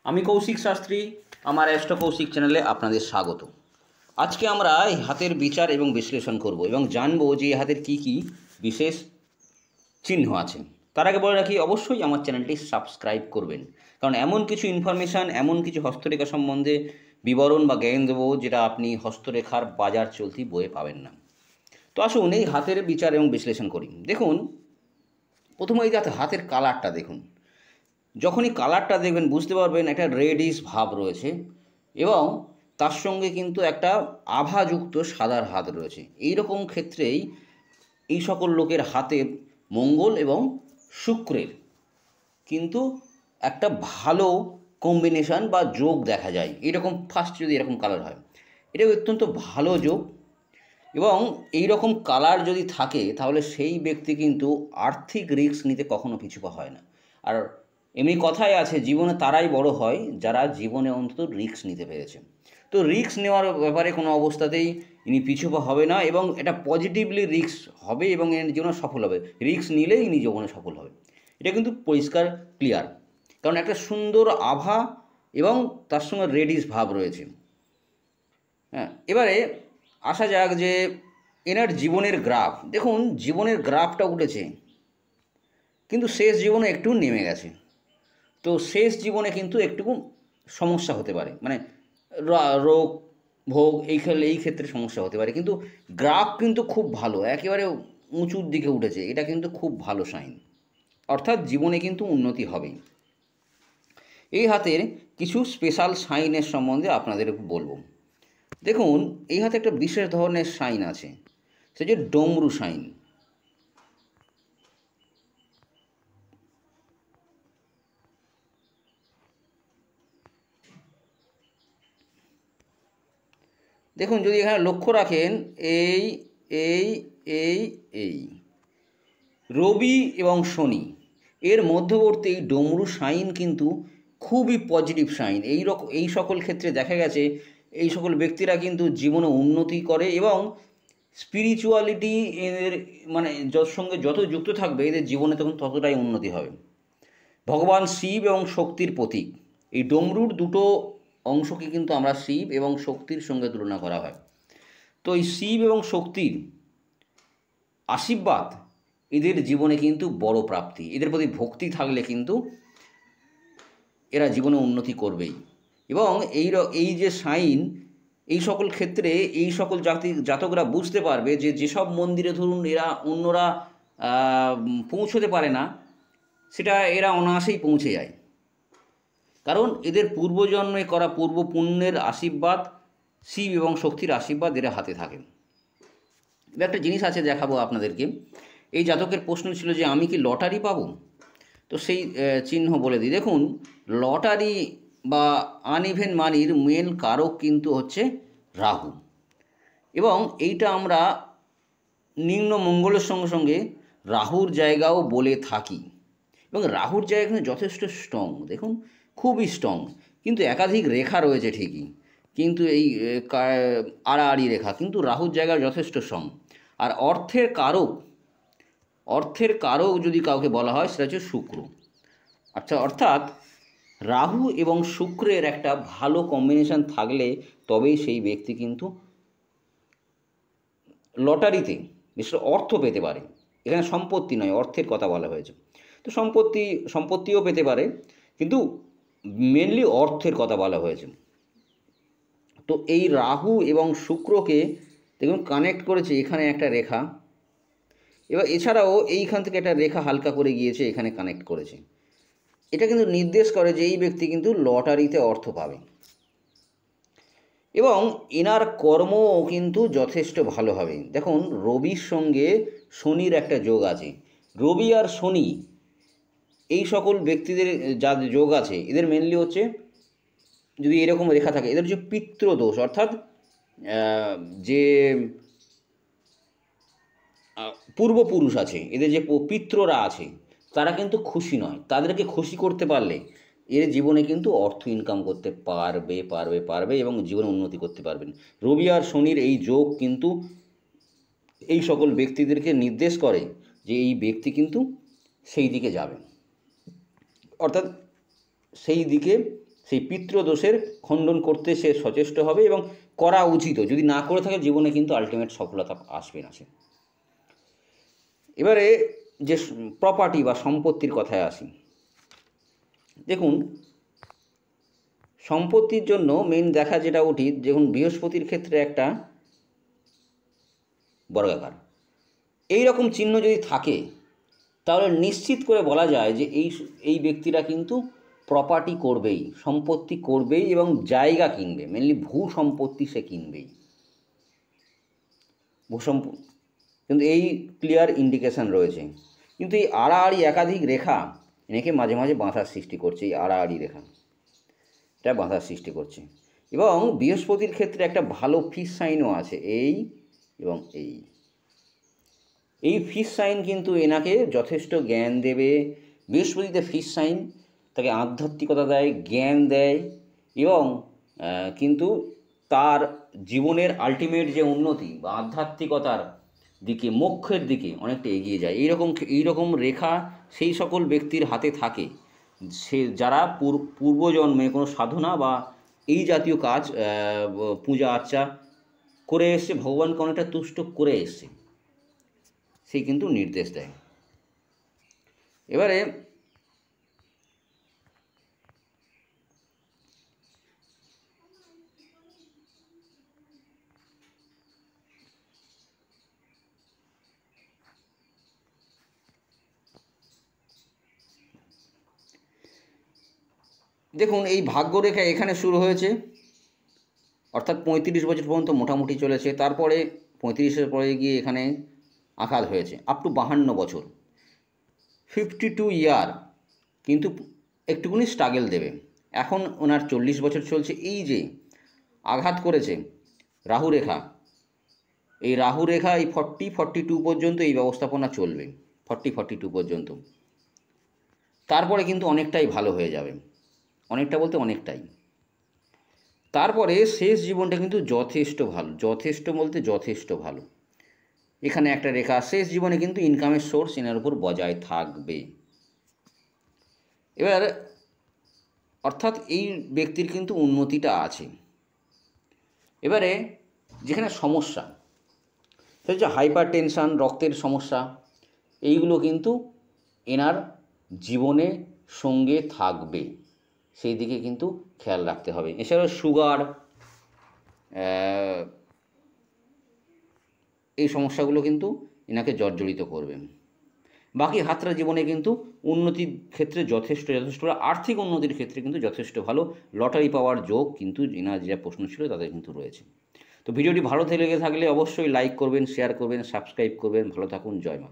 আমি কৌশিক শাস্ত্রী, আমার অ্যাস্ট্রো কৌশিক চ্যানেলে আপনাদের স্বাগত। আজকে আমরা এই হাতের বিচার এবং বিশ্লেষণ করব এবং জানবো যে এই হাতের কী কী বিশেষ চিহ্ন আছে। তার আগে বলে রাখি, অবশ্যই আমার চ্যানেলটি সাবস্ক্রাইব করবেন, কারণ এমন কিছু ইনফরমেশান, এমন কিছু হস্তরেখা সম্বন্ধে বিবরণ বা জ্ঞান দেবো যেটা আপনি হস্তরেখার বাজার চলতি বইয়ে পাবেন না। তো আসুন এই হাতের বিচার এবং বিশ্লেষণ করি। দেখুন, প্রথমে এই যে হাতের কালারটা দেখুন। যখনই কালারটা দেখবেন বুঝতে পারবেন একটা রেডিশ ভাব রয়েছে এবং তার সঙ্গে কিন্তু একটা আভাযুক্ত সাদার হাত রয়েছে। এই রকম ক্ষেত্রেই এই সকল লোকের হাতে মঙ্গল এবং শুক্রের কিন্তু একটা ভালো কম্বিনেশান বা যোগ দেখা যায়। এরকম ফার্স্ট যদি এরকম কালার হয়, এটা অত্যন্ত ভালো যোগ। এবং এই রকম কালার যদি থাকে তাহলে সেই ব্যক্তি কিন্তু আর্থিক রিস্ক নিতে কখনো পিছুপা হয় না। আর এমনি কথায় আছে, জীবনে তারাই বড় হয় যারা জীবনে অন্তত রিস্ক নিতে পেরেছে। তো রিস্ক নেওয়ার ব্যাপারে কোনো অবস্থাতেই ইনি পিছুপা হবে না এবং এটা পজিটিভলি রিস্ক হবে এবং এর জীবনে সফল হবে। রিস্ক নিলেই ইনি জীবনে সফল হবে, এটা কিন্তু পরিষ্কার ক্লিয়ার। কারণ একটা সুন্দর আভা এবং তার সঙ্গে রেডিশ ভাব রয়েছে। হ্যাঁ, এবারে আসা যাক যে এনার জীবনের গ্রাফ দেখুন। জীবনের গ্রাফটা উঠেছে কিন্তু শেষ জীবনে একটু নেমে গেছে। তো শেষ জীবনে কিন্তু একটু সমস্যা হতে পারে, মানে রোগ ভোগ এই ক্ষেত্রে সমস্যা হতে পারে, কিন্তু গ্রাফ কিন্তু খুব ভালো, একেবারে উঁচুর দিকে উঠেছে। এটা কিন্তু খুব ভালো সাইন, অর্থাৎ জীবনে কিন্তু উন্নতি হবেই। এই হাতের কিছু স্পেশাল সাইনের সম্বন্ধে আপনাদের বলবো। দেখুন, এই হাতে একটা বিশেষ ধরনের সাইন আছে, সেটা হচ্ছে ডমরু সাইন। দেখুন, যদি এখানে লক্ষ্য রাখেন, এই এই এই এই রবি এবং শনি এর মধ্যবর্তী এই ডমরু সাইন কিন্তু খুবই পজিটিভ সাইন। এই সকল ক্ষেত্রে দেখা গেছে এই সকল ব্যক্তিরা কিন্তু জীবনে উন্নতি করে এবং স্পিরিচুয়ালিটি এদের মানে যার সঙ্গে যত যুক্ত থাকবে এদের জীবনে তখন ততটাই উন্নতি হবে। ভগবান শিব এবং শক্তির প্রতীক এই ডমরুর দুটো অংশকে কিন্তু আমরা শিব এবং শক্তির সঙ্গে তুলনা করা হয়। তো এই শিব এবং শক্তির আশীর্বাদ এদের জীবনে কিন্তু বড় প্রাপ্তি। এদের প্রতি ভক্তি থাকলে কিন্তু এরা জীবনে উন্নতি করবেই। এবং এই যে সাইন, এই সকল ক্ষেত্রে এই সকল জাতকরা বুঝতে পারবে যে যেসব মন্দিরে ধরুন এরা অন্যরা পৌঁছতে পারে না, সেটা এরা অনায়াসেই পৌঁছে যায়, কারণ এদের পূর্বজন্মে করা পূর্ব পুণ্যের আশীর্বাদ, শিব এবং শক্তির আশীর্বাদ এরা হাতে থাকে। এবার একটা জিনিস আছে দেখাবো আপনাদেরকে। এই জাতকের প্রশ্ন ছিল যে আমি কি লটারি পাবো, তো সেই চিহ্ন বলে দিই। দেখুন, লটারি বা আনইভেন মানির মেন কারক কিন্তু হচ্ছে রাহু, এবং এইটা আমরা নিম্ন মঙ্গলের সঙ্গে সঙ্গে রাহুর জায়গাও বলে থাকি। এবং রাহুর জায়গা কিন্তু যথেষ্ট স্ট্রং, দেখুন খুবই স্ট্রং, কিন্তু একাধিক রেখা রয়েছে ঠিকই, কিন্তু এই আড়াআড়ি রেখা, কিন্তু রাহুর জায়গা যথেষ্ট স্ট্রং। আর অর্থের কারক যদি কাউকে বলা হয় সেটা হচ্ছে শুক্র। আচ্ছা, অর্থাৎ রাহু এবং শুক্রের একটা ভালো কম্বিনেশন থাকলে তবেই সেই ব্যক্তি কিন্তু লটারিতে বিশেষ অর্থ পেতে পারে। এখানে সম্পত্তি নয়, অর্থের কথা বলা হয়েছে। তো সম্পত্তিও পেতে পারে, কিন্তু মেনলি অর্থের কথা বলা হয়েছে। তো এই রাহু এবং শুক্রকে দেখুন কানেক্ট করেছে এখানে একটা রেখা, এবার এছাড়াও এইখান থেকে একটা রেখা হালকা করে গিয়েছে এখানে কানেক্ট করেছে। এটা কিন্তু নির্দেশ করে যে এই ব্যক্তি কিন্তু লটারিতে অর্থ পাবে। এবং এনার কর্মও কিন্তু যথেষ্ট ভালো হবে। দেখুন, রবির সঙ্গে শনির একটা যোগ আছে। রবি আর শনি এই সকল ব্যক্তিদের যা যোগ আছে, এদের মেনলি হচ্ছে, যদি এরকম রেখা থাকে, এদের হচ্ছে পিতৃদোষ, অর্থাৎ যে পূর্বপুরুষ আছে, এদের যে পিতৃরা আছে তারা কিন্তু খুশি নয়। তাদেরকে খুশি করতে পারলে এর জীবনে কিন্তু অর্থ ইনকাম করতে পারবে এবং জীবনে উন্নতি করতে পারবেন। রবি আর শনির এই যোগ কিন্তু এই সকল ব্যক্তিদেরকে নির্দেশ করে যে এই ব্যক্তি কিন্তু সেই দিকে যাবে, অর্থাৎ সেই দিকে সেই পিতৃদোষের খণ্ডন করতে সে সচেষ্ট হবে এবং করা উচিত। যদি না করে থাকে জীবনে কিন্তু আলটিমেট সফলতা আসবে না সে। এবারে যে প্রপার্টি বা সম্পত্তির কথায় আসি। দেখুন, সম্পত্তির জন্য মেন দেখা যেটা উচিত, দেখুন বৃহস্পতির ক্ষেত্রে একটা বর্গাকার এই রকম চিহ্ন যদি থাকে তাহলে নিশ্চিত করে বলা যায় যে এই ব্যক্তিরা কিন্তু প্রপার্টি করবেই, সম্পত্তি করবেই এবং জায়গা কিনবে, মেনলি ভূ সম্পত্তি সে কিনবেই। কিন্তু এই ক্লিয়ার ইন্ডিকেশান রয়েছে। কিন্তু এই আড়াআড়ি একাধিক রেখা এনেকে মাঝে মাঝে বাঁধার সৃষ্টি করছে। এই আড়াআড়ি রেখা এটা বাঁধার সৃষ্টি করছে। এবং বৃহস্পতির ক্ষেত্রে একটা ভালো ফিস সাইনও আছে, এই এবং এই ফিস সাইন কিন্তু এনাকে যথেষ্ট জ্ঞান দেবে। বৃহস্পতিতে ফিস সাইন তাকে আধ্যাত্মিকতা দেয়, জ্ঞান দেয় এবং কিন্তু তার জীবনের আলটিমেট যে উন্নতি বা আধ্যাত্মিকতার দিকে, মোক্ষের দিকে অনেকটা এগিয়ে যায়। এইরকম রেখা সেই সকল ব্যক্তির হাতে থাকে সে যারা পূর্বজন্মে কোনো সাধনা বা এই জাতীয় কাজ, পূজা আর্চা করে এসছে, ভগবানকে অনেকটা তুষ্ট করে এসছে, সেই কিন্তু নির্দেশ দেয়। এবারে দেখুন, এই ভাগ্যরেখা এখানে শুরু হয়েছে, অর্থাৎ 35 বছর পর্যন্ত মোটামুটি চলেছে। তারপরে 35-এর পরে গিয়ে এখানে আঘাত হয়েছে আপ টু 52 বছর, 52 ইয়ার, কিন্তু একটুখানি স্ট্রাগল দেবে। এখন ওনার 40 বছর চলছে। এই যে আঘাত করেছে রাহু রেখা, এই রাহু রেখা এই 40-42 পর্যন্ত এই ব্যবস্থাপনা চলবে, 40-42 পর্যন্ত। তারপরে কিন্তু অনেকটাই ভালো হয়ে যাবে, অনেকটা বলতে অনেকটাই। তারপরে শেষ জীবনটা কিন্তু যথেষ্ট ভালো, যথেষ্ট বলতে যথেষ্ট ভালো। এখানে একটা রেখা, শেষ জীবনে কিন্তু ইনকামের সোর্স এনার উপর বজায় থাকবে। এবার অর্থাৎ এই ব্যক্তির কিন্তু উন্নতিটা আছে। এবারে যেখানে সমস্যা সেটা হচ্ছে হাইপার টেনশান, রক্তের সমস্যা, এইগুলো কিন্তু এনার জীবনে সঙ্গে থাকবে, সেই দিকে কিন্তু খেয়াল রাখতে হবে। এছাড়াও সুগার, এই সমস্যাগুলো কিন্তু এনাকে জর্জরিত করবে। বাকি হাতরা জীবনে কিন্তু উন্নতির ক্ষেত্রে যথেষ্ট আর্থিক উন্নতির ক্ষেত্রে কিন্তু যথেষ্ট ভালো। লটারি পাওয়ার যোগ কিন্তু এনার যেটা প্রশ্ন ছিল তাদের কিন্তু রয়েছে। তো ভিডিওটি ভালো লেগে থাকলে অবশ্যই লাইক করবেন, শেয়ার করবেন, সাবস্ক্রাইব করবেন। ভালো থাকুন, জয় মা।